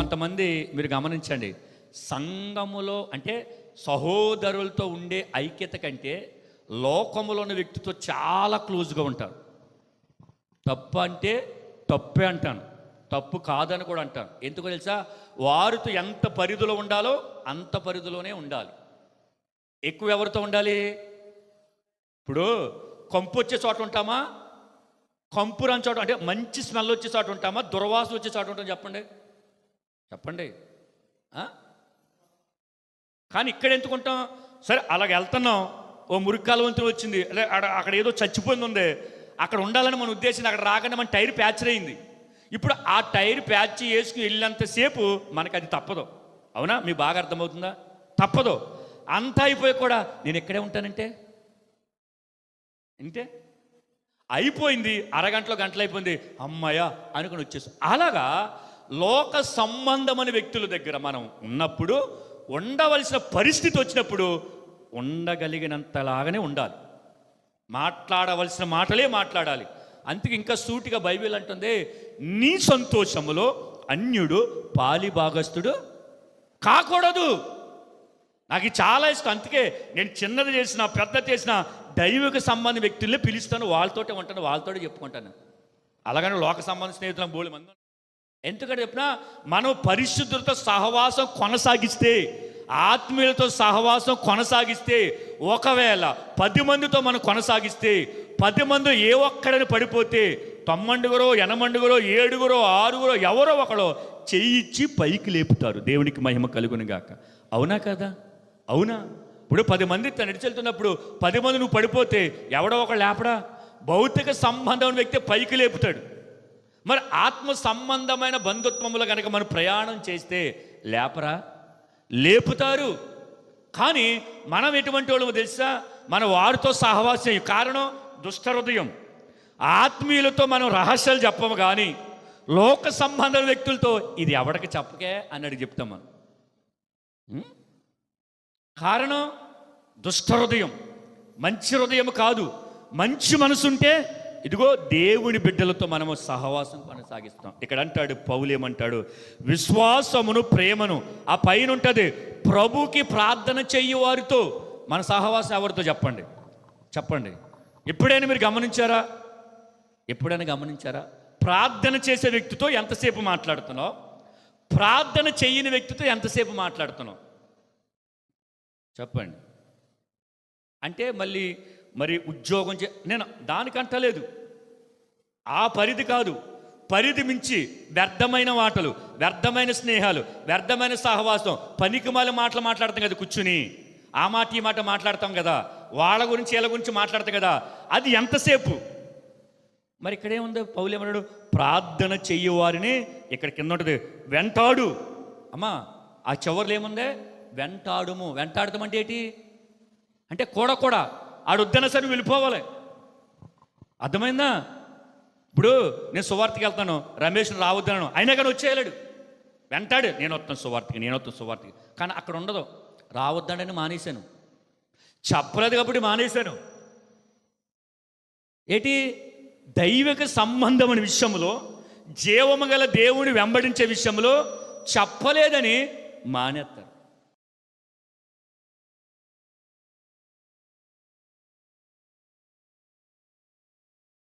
కొంతమంది మీరు గమనించండి, సంఘములో అంటే సహోదరులతో ఉండే ఐక్యత కంటే లోకములో ఉన్న వ్యక్తితో చాలా క్లోజ్గా ఉంటారు. తప్పు అంటే తప్పే అంటాను, తప్పు కాదని కూడా అంటాను. ఎందుకో తెలుసా? వారితో ఎంత పరిధిలో ఉండాలో అంత పరిధిలోనే ఉండాలి. ఎక్కువ ఎవరితో ఉండాలి? ఇప్పుడు కంపు వచ్చే చోట ఉంటామా, కంపు రాని చోట అంటే మంచి స్మెల్ వచ్చే చోట ఉంటామా, దుర్వాసన వచ్చే చోట ఉంటాం? చెప్పండి చెప్పండి. కానీ ఇక్కడ ఎందుకుంటాం? సరే అలాగ వెళ్తున్నాం, ఓ మురికాల వంతులు వచ్చింది, అదే అక్కడ ఏదో చచ్చిపోయింది ఉంది, అక్కడ ఉండాలని మన ఉద్దేశం. అక్కడ రాకుండా మన టైర్ ప్యాచర్ అయింది. ఇప్పుడు ఆ టైర్ ప్యాచ్ వేసుకుని వెళ్ళినంతసేపు మనకు అది తప్పదు. అవునా? మీకు బాగా అర్థమవుతుందా? తప్పదు. అంతా అయిపోయి కూడా నేను ఎక్కడే ఉంటానంటే ఇంతే అయిపోయింది, అరగంటలో గంటలు అయిపోయింది, అమ్మాయ అనుకుని వచ్చేసి. అలాగా లోక సంబంధమైన వ్యక్తుల దగ్గర మనం ఉన్నప్పుడు, ఉండవలసిన పరిస్థితి వచ్చినప్పుడు ఉండగలిగినంతలాగానే ఉండాలి. మాట్లాడవలసిన మాటలే మాట్లాడాలి. అందుకే ఇంకా సూటిగా బైబిల్ అంటుంది, నీ సంతోషములో అన్యుడు పాలిభాగస్తుడు కాకూడదు. నాకు చాలా ఇష్టం. అందుకే నేను చిన్నది చేసిన పెద్ద చేసిన దైవిక సంబంధ వ్యక్తుల్ని పిలుస్తాను, వాళ్ళతోటే ఉంటాను, వాళ్ళతోటే చెప్పుకుంటాను. అలాగని లోక సంబంధ స్నేహితులను బోళి మంది. ఎందుకంటే చెప్పినా, మనం పరిశుద్ధులతో సహవాసం కొనసాగిస్తే, ఆత్మీయులతో సహవాసం కొనసాగిస్తే, ఒకవేళ 10 మందితో మనం కొనసాగిస్తే, 10 మంది ఏ ఒక్కడని పడిపోతే 9 8 7 6 ఎవరో ఒకడో చెయ్యిచ్చి పైకి లేపుతారు. దేవునికి మహిమ కలుగును గాక. అవునా కదా? అవునా? ఇప్పుడు 10 మంది నడిచెళ్తున్నప్పుడు 10 మంది నువ్వు పడిపోతే ఎవడో ఒకడు లేపడా? భౌతిక సంబంధం వ్యక్తి పైకి లేపుతాడు. మరి ఆత్మ సంబంధమైన బంధుత్వములు కనుక మనం ప్రయాణం చేస్తే లేపరా? లేపుతారు. కానీ మనం ఎటువంటి వాళ్ళమో తెలుసా? మన వారితో సహవాసం. కారణం దుష్ట హృదయం. ఆత్మీయులతో మనం రహస్యాలు చెప్పము, కానీ లోక సంబంధ వ్యక్తులతో ఇది ఎవడికి చెప్పకే అన్నట్టు చెప్తాం మనం. కారణం దుష్ట హృదయం, మంచి హృదయం కాదు. మంచి మనసుంటే ఇదిగో దేవుని బిడ్డలతో మనము సహవాసం కొనసాగిస్తాం. ఇక్కడ అంటాడు పౌలు, ఏమంటాడు? విశ్వాసమును ప్రేమను, ఆ పైన ఉంటుంది ప్రభుకి ప్రార్థన చెయ్యి వారితో మన సహవాసం ఎవరితో? చెప్పండి చెప్పండి. ఎప్పుడైనా మీరు గమనించారా? ఎప్పుడైనా గమనించారా? ప్రార్థన చేసే వ్యక్తితో ఎంతసేపు మాట్లాడుతున్నావు, ప్రార్థన చెయ్యని వ్యక్తితో ఎంతసేపు మాట్లాడుతున్నావు? చెప్పండి. అంటే మరి ఉద్యోగం నేను దానికంటలేదు, ఆ పరిధి కాదు. పరిధి మించి వ్యర్థమైన మాటలు, వ్యర్థమైన స్నేహాలు, వ్యర్థమైన సహవాసం, పనికిమాల మాటలు మాట్లాడతాం కదా కూర్చుని. ఆ మాట ఈ మాట మాట్లాడతాం కదా, వాళ్ళ గురించి వీళ్ళ గురించి మాట్లాడతాం కదా, అది ఎంతసేపు? మరి ఇక్కడేముంది? పౌలు ఏమన్నాడు? ప్రార్థన చెయ్యి వారిని, ఇక్కడ కింద ఉంటుంది వెంటాడు. అమ్మా ఆ చివర్లు ఏముందే? వెంటాడుము. వెంటాడతాం అంటే ఏంటి? అంటే కూడా ఆడొద్దన్నా సరే వెళ్ళిపోవాలి. అర్థమైందా? ఇప్పుడు నేను సువార్తకి వెళ్తాను, రమేష్ని రావద్దను, అయినా కానీ వచ్చేయలేడు. వెంటాడు, నేను వస్తాను సువార్తకి. కానీ అక్కడ ఉండదు. రావద్దాడని మానేశాను, చెప్పలేదు కాబట్టి మానేశాను. ఏంటి? దైవిక సంబంధమైన విషయంలో, జీవము గల దేవుని వెంబడించే విషయంలో చెప్పలేదని మానేస్తారు.